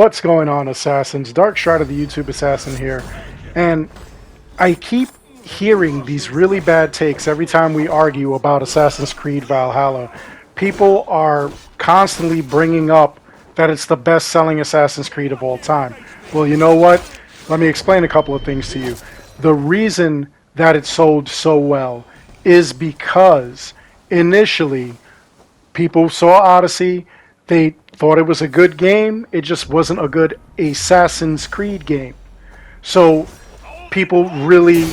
What's going on, Assassins? Dark Strider, the YouTube Assassin here. And I keep hearing these really bad takes every time we argue about Assassin's Creed Valhalla. People are constantly bringing up that it's the best-selling Assassin's Creed of all time. Well, you know what? Let me explain a couple of things to you. The reason that it sold so well is because initially people saw Odyssey, they thought it was a good game, it just wasn't a good Assassin's Creed game. So people really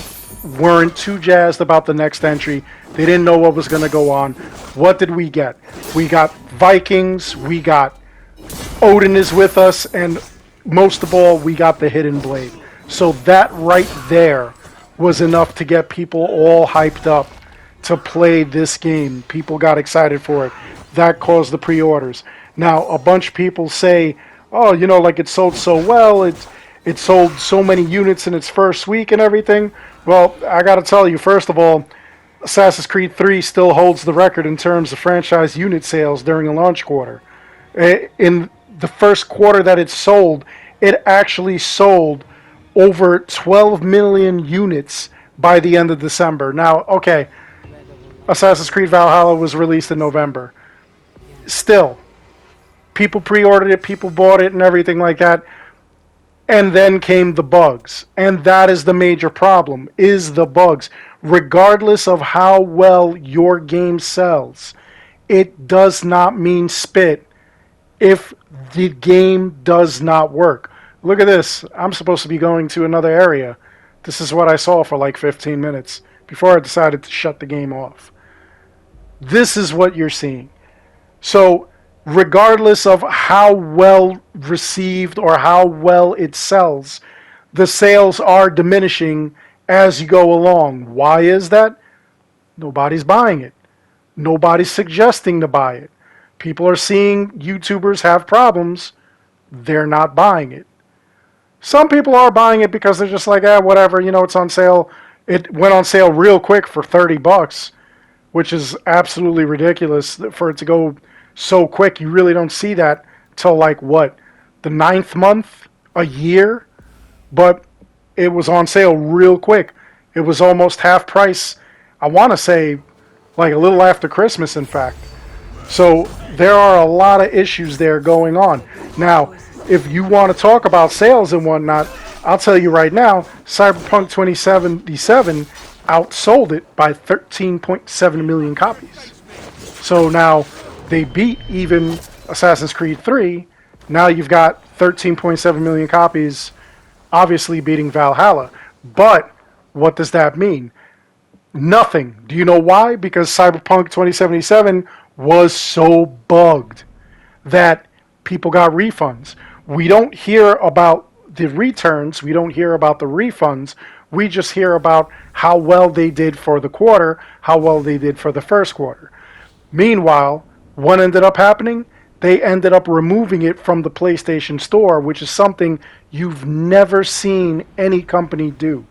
weren't too jazzed about the next entry. They didn't know what was going to go on. What did we get? We got Vikings, we got Odin is with us, and most of all, we got the Hidden Blade. So that right there was enough to get people all hyped up to play this game. People got excited for it. That caused the pre-orders. Now, a bunch of people say, oh, you know, like it sold so well, it sold so many units in its first week and everything. Well, I got to tell you, first of all, Assassin's Creed 3 still holds the record in terms of franchise unit sales during a launch quarter. In the first quarter that it sold, it actually sold over 12 million units by the end of December. Now, okay, Assassin's Creed Valhalla was released in November. Still, people pre-ordered it, people bought it and everything like that. And then came the bugs. And that is the major problem, is the bugs. Regardless of how well your game sells, it does not mean spit if the game does not work. Look at this. I'm supposed to be going to another area. This is what I saw for like 15 minutes before I decided to shut the game off. This is what you're seeing. So, regardless of how well received or how well it sells, the sales are diminishing as you go along. Why is that? Nobody's buying it. Nobody's suggesting to buy it. People are seeing YouTubers have problems. They're not buying it. Some people are buying it because they're just like, whatever, you know, it's on sale. It went on sale real quick for $30, which is absolutely ridiculous for it to go so quick. You really don't see that till like what, the 9th month, a year. But it was on sale real quick. It was almost half price. I want to say like a little after Christmas, in fact. So there are a lot of issues there going on. Now, if you want to talk about sales and whatnot, I'll tell you right now, Cyberpunk 2077 outsold it by 13.7 million copies. So now they beat even Assassin's Creed 3. Now you've got 13.7 million copies, obviously beating Valhalla. But what does that mean? Nothing. Do you know why? Because Cyberpunk 2077 was so bugged that people got refunds. We don't hear about the returns. We don't hear about the refunds. We just hear about how well they did for the quarter, how well they did for the first quarter. Meanwhile, what ended up happening? They ended up removing it from the PlayStation Store, which is something you've never seen any company do.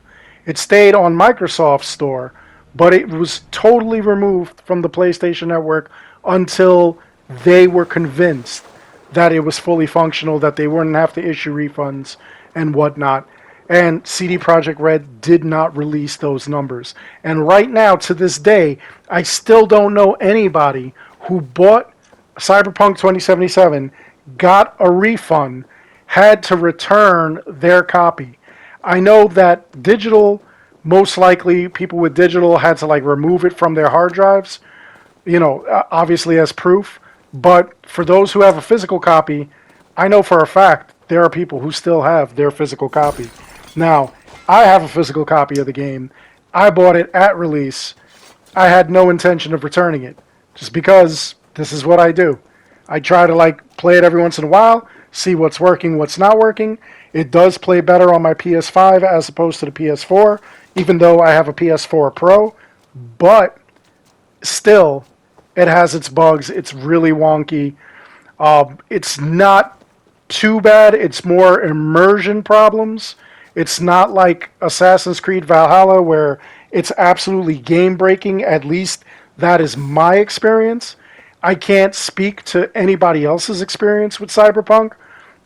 It stayed on Microsoft's store, but it was totally removed from the PlayStation Network until they were convinced that it was fully functional, that they wouldn't have to issue refunds and whatnot. And CD Projekt Red did not release those numbers. And right now, to this day, I still don't know anybody who bought Cyberpunk 2077, got a refund, had to return their copy. I know that digital, most likely people with digital had to like remove it from their hard drives, you know, obviously as proof. But for those who have a physical copy, I know for a fact there are people who still have their physical copy. Now, I have a physical copy of the game. I bought it at release. I had no intention of returning it, just because this is what I do. I try to like play it every once in a while, see what's working, what's not working. It does play better on my PS5 as opposed to the PS4, even though I have a PS4 Pro. But still, it has its bugs. It's really wonky. It's not too bad. It's more immersion problems. It's not like Assassin's Creed Valhalla where it's absolutely game-breaking. At least that is my experience. I can't speak to anybody else's experience with Cyberpunk,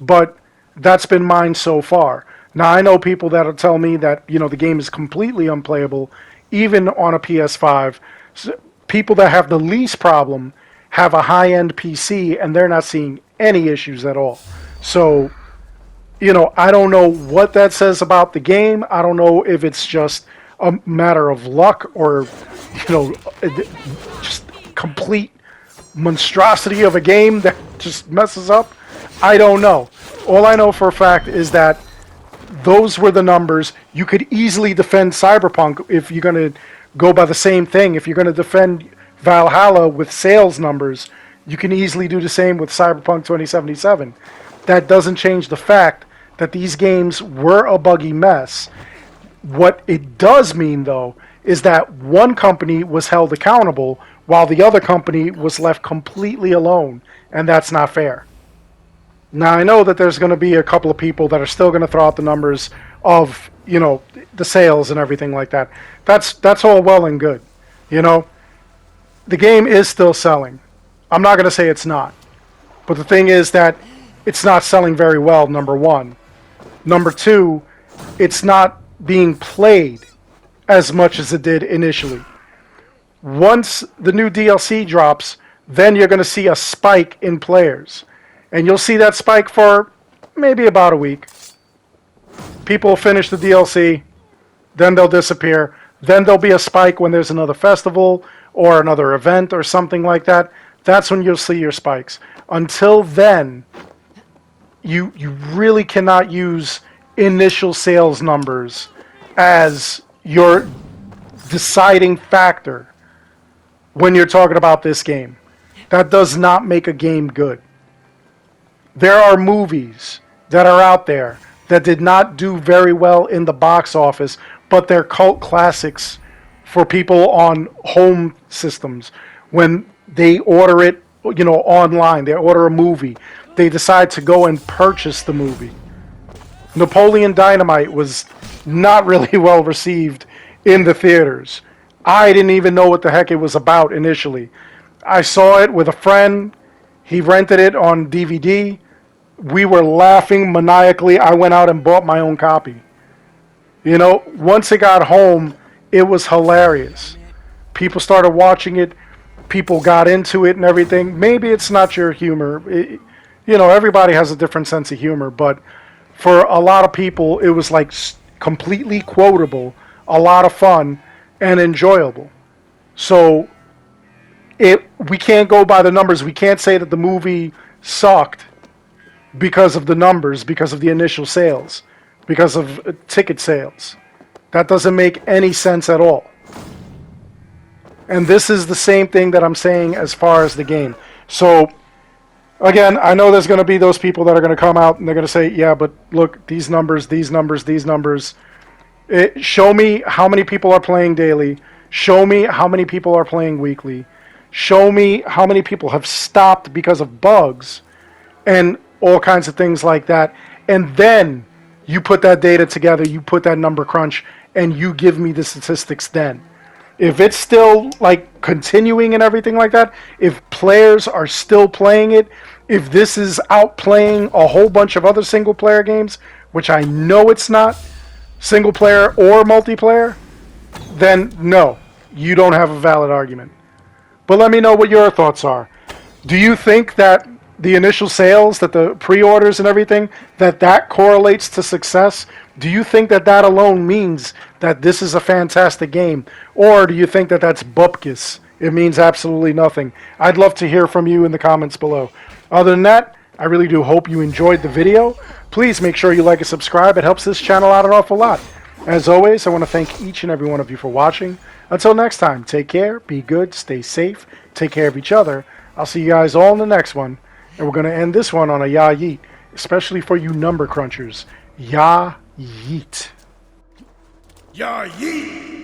but That's been mine so far. Now, I know people that'll tell me that, the game is completely unplayable, even on a PS5. People that have the least problem have a high-end PC, and they're not seeing any issues at all. So, I don't know what that says about the game. I don't know if it's just a matter of luck or, just complete monstrosity of a game that just messes up. I don't know. All I know for a fact is that those were the numbers. You could easily defend Cyberpunk if you're going to go by the same thing. If you're going to defend Valhalla with sales numbers, you can easily do the same with Cyberpunk 2077. That doesn't change the fact that these games were a buggy mess. What it does mean, though, is that one company was held accountable while the other company was left completely alone, and that's not fair. Now, I know that there's going to be a couple of people that are still going to throw out the numbers of, the sales and everything like that. That's all well and good. The game is still selling. I'm not going to say it's not. But the thing is that it's not selling very well, number one. Number two, it's not being played as much as it did initially. Once the new DLC drops, then you're going to see a spike in players. And you'll see that spike for maybe about a week. People will finish the DLC, then they'll disappear. Then there'll be a spike when there's another festival or another event or something like that. That's when you'll see your spikes. Until then, you really cannot use initial sales numbers as your deciding factor when you're talking about this game. That does not make a game good. There are movies that are out there that did not do very well in the box office, but they're cult classics for people on home systems. When they order it, online, they order a movie, they decide to go and purchase the movie. Napoleon Dynamite was not really well received in the theaters. I didn't even know what the heck it was about initially. I saw it with a friend. He rented it on DVD. We were laughing maniacally. I went out and bought my own copy. Once it got home, it was hilarious. People started watching it. People got into it and everything. Maybe it's not your humor. Everybody has a different sense of humor, but for a lot of people, it was like completely quotable, a lot of fun, and enjoyable. So we can't go by the numbers. We can't say that the movie sucked because of the numbers, because of the initial sales, because of ticket sales. That doesn't make any sense at all. And this is the same thing that I'm saying as far as the game. So, again, I know there's going to be those people that are going to come out and they're going to say, yeah, but look, these numbers. Show me how many people are playing daily. Show me how many people are playing weekly. Show me how many people have stopped because of bugs and all kinds of things like that. And then you put that data together, you put that number crunch, and you give me the statistics then. If it's still continuing and everything like that, if players are still playing it, if this is outplaying a whole bunch of other single player games, which I know it's not, single player or multiplayer, then no, you don't have a valid argument. But let me know what your thoughts are. Do you think that the initial sales, that the pre-orders and everything, that correlates to success? Do you think that alone means that this is a fantastic game? Or do you think that that's bupkis? It means absolutely nothing. I'd love to hear from you in the comments below. Other than that, I really do hope you enjoyed the video. Please make sure you like and subscribe. It helps this channel out an awful lot. As always, I want to thank each and every one of you for watching. Until next time, take care, be good, stay safe, take care of each other. I'll see you guys all in the next one. And we're going to end this one on a ya yeet, especially for you number crunchers. Ya yeet. Ya yeet!